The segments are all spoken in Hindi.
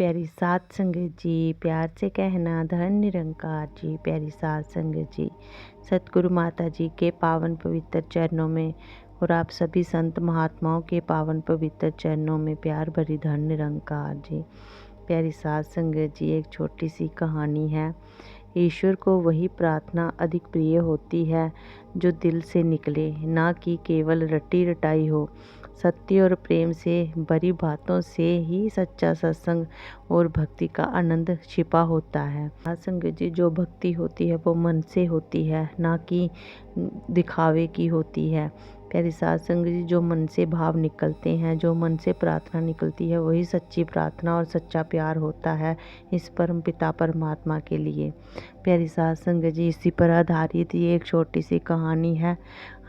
प्यारी साध संगत जी, प्यार से कहना धन निरंकार जी। प्यारी साध संगत जी, सतगुरु माता जी के पावन पवित्र चरणों में और आप सभी संत महात्माओं के पावन पवित्र चरणों में प्यार भरी धन निरंकार जी। प्यारी साध संगत जी, एक छोटी सी कहानी है। ईश्वर को वही प्रार्थना अधिक प्रिय होती है जो दिल से निकले, ना कि केवल रटी रटाई हो। सत्य और प्रेम से भरी बातों से ही सच्चा सत्संग और भक्ति का आनंद छिपा होता है। संगत जी, जो भक्ति होती है वो मन से होती है, ना कि दिखावे की होती है। प्यारी साध संगत जी, जो मन से भाव निकलते हैं, जो मन से प्रार्थना निकलती है, वही सच्ची प्रार्थना और सच्चा प्यार होता है इस परम पिता परमात्मा के लिए। प्यारी साध संगत जी, इसी पर आधारित ये एक छोटी सी कहानी है।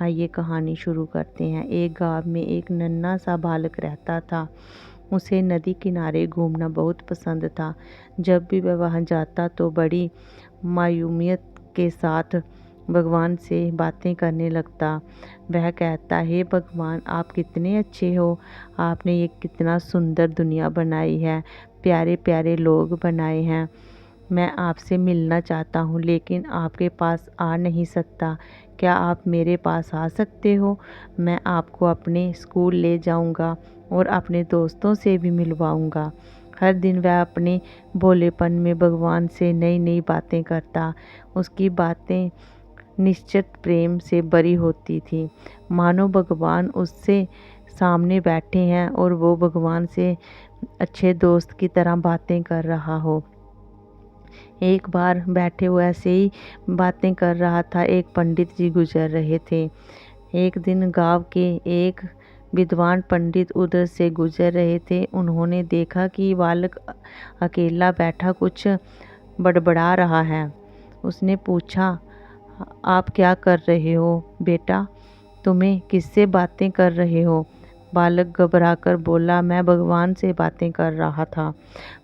आइए कहानी शुरू करते हैं। एक गांव में एक नन्हा सा बालक रहता था। उसे नदी किनारे घूमना बहुत पसंद था। जब भी वह वहाँ जाता तो बड़ी मायूमियत के साथ भगवान से बातें करने लगता। वह कहता, हे भगवान, आप कितने अच्छे हो। आपने ये कितना सुंदर दुनिया बनाई है, प्यारे प्यारे लोग बनाए हैं। मैं आपसे मिलना चाहता हूँ, लेकिन आपके पास आ नहीं सकता। क्या आप मेरे पास आ सकते हो? मैं आपको अपने स्कूल ले जाऊँगा और अपने दोस्तों से भी मिलवाऊँगा। हर दिन वह अपने भोलेपन में भगवान से नई नई बातें करता। उसकी बातें निश्चित प्रेम से भरी होती थी, मानो भगवान उससे सामने बैठे हैं और वो भगवान से अच्छे दोस्त की तरह बातें कर रहा हो। एक बार बैठे हुए ऐसे ही बातें कर रहा था, एक पंडित जी गुजर रहे थे। एक दिन गांव के एक विद्वान पंडित उधर से गुजर रहे थे। उन्होंने देखा कि बालक अकेला बैठा कुछ बड़बड़ा रहा है। उसने पूछा, आप क्या कर रहे हो बेटा? तुम्हें किससे बातें कर रहे हो? बालक घबराकर बोला, मैं भगवान से बातें कर रहा था।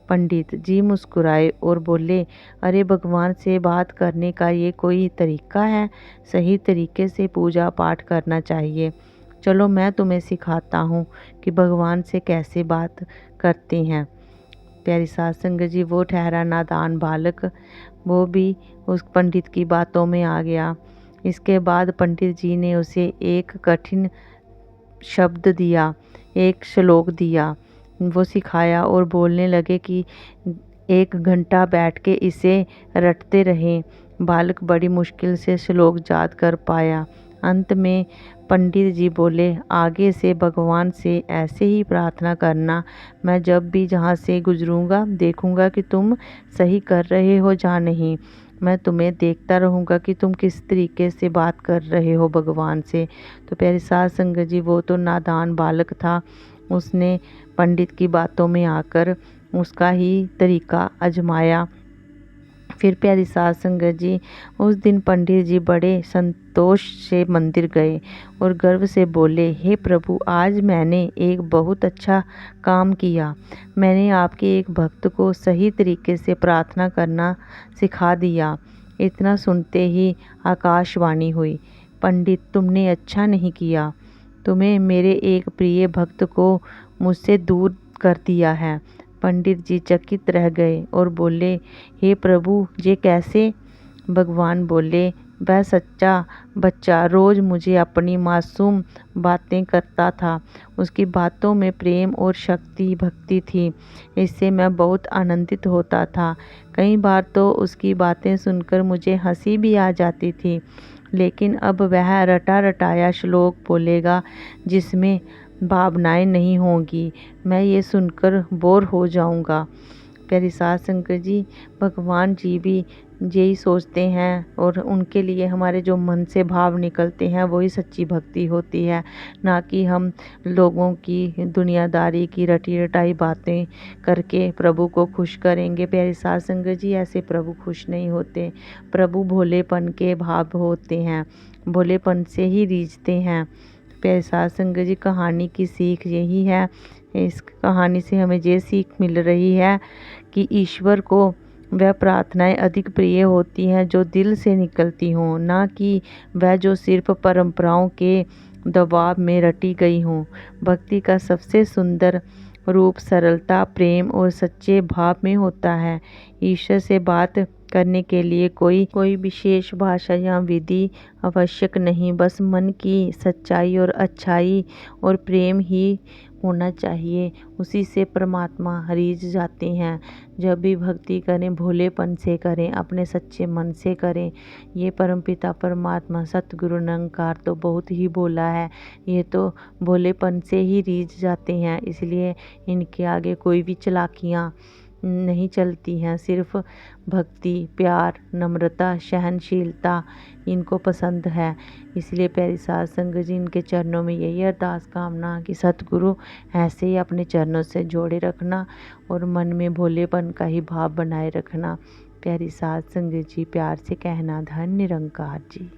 पंडित जी मुस्कुराए और बोले, अरे भगवान से बात करने का ये कोई तरीका है? सही तरीके से पूजा पाठ करना चाहिए। चलो मैं तुम्हें सिखाता हूँ कि भगवान से कैसे बात करते हैं। प्यारी साध संगत जी, वो ठहरा नादान बालक वो भी उस पंडित की बातों में आ गया। इसके बाद पंडित जी ने उसे एक कठिन शब्द दिया, एक श्लोक दिया। वो सिखाया और बोलने लगे कि 1 घंटा बैठ के इसे रटते रहें। बालक बड़ी मुश्किल से श्लोक याद कर पाया। अंत में पंडित जी बोले, आगे से भगवान से ऐसे ही प्रार्थना करना। मैं जब भी जहाँ से गुजरूंगा देखूंगा कि तुम सही कर रहे हो या नहीं। मैं तुम्हें देखता रहूँगा कि तुम किस तरीके से बात कर रहे हो भगवान से। तो प्यारी साध संगत जी, वो तो नादान बालक था। उसने पंडित की बातों में आकर उसका ही तरीका आजमाया। फिर प्यारी साध संगत जी, उस दिन पंडित जी बड़े संतोष से मंदिर गए और गर्व से बोले, हे प्रभु, आज मैंने एक बहुत अच्छा काम किया। मैंने आपके एक भक्त को सही तरीके से प्रार्थना करना सिखा दिया। इतना सुनते ही आकाशवाणी हुई, पंडित, तुमने अच्छा नहीं किया। तुम्हें मेरे एक प्रिय भक्त को मुझसे दूर कर दिया है। पंडित जी चकित रह गए और बोले, हे प्रभु, ये कैसे? भगवान बोले, वह सच्चा बच्चा रोज मुझे अपनी मासूम बातें करता था। उसकी बातों में प्रेम और शक्ति भक्ति थी। इससे मैं बहुत आनंदित होता था। कई बार तो उसकी बातें सुनकर मुझे हंसी भी आ जाती थी। लेकिन अब वह रटा रटाया श्लोक बोलेगा जिसमें भावनाएं नहीं होंगी। मैं ये सुनकर बोर हो जाऊंगा। प्यारी साध संगत जी, भगवान जी भी यही सोचते हैं और उनके लिए हमारे जो मन से भाव निकलते हैं वही सच्ची भक्ति होती है, ना कि हम लोगों की दुनियादारी की रटी रटाई बातें करके प्रभु को खुश करेंगे। प्यारी साध संगत जी, ऐसे प्रभु खुश नहीं होते। प्रभु भोलेपन के भाव होते हैं, भोलेपन से ही रीझते हैं। प्यारे साध संगत जी, कहानी की सीख यही है। इस कहानी से हमें ये सीख मिल रही है कि ईश्वर को वह प्रार्थनाएं अधिक प्रिय होती हैं जो दिल से निकलती हों, ना कि वह जो सिर्फ परंपराओं के दबाव में रटी गई हों। भक्ति का सबसे सुंदर रूप सरलता, प्रेम और सच्चे भाव में होता है। ईश्वर से बात करने के लिए कोई विशेष भाषा या विधि आवश्यक नहीं, बस मन की सच्चाई और अच्छाई और प्रेम ही होना चाहिए। उसी से परमात्मा रिझ जाते हैं। जब भी भक्ति करें भोलेपन से करें, अपने सच्चे मन से करें। ये परमपिता परमात्मा सतगुरु निरंकार तो बहुत ही भोला है, ये तो भोलेपन से ही रिझ जाते हैं। इसलिए इनके आगे कोई भी चालाकियाँ नहीं चलती हैं। सिर्फ भक्ति, प्यार, नम्रता, सहनशीलता इनको पसंद है। इसलिए प्यारी साध संगत जी, इनके चरणों में यही अरदास कामना कि सतगुरु ऐसे ही अपने चरणों से जोड़े रखना और मन में भोलेपन का ही भाव बनाए रखना। प्यारी साध संगत जी, प्यार से कहना धन निरंकार जी।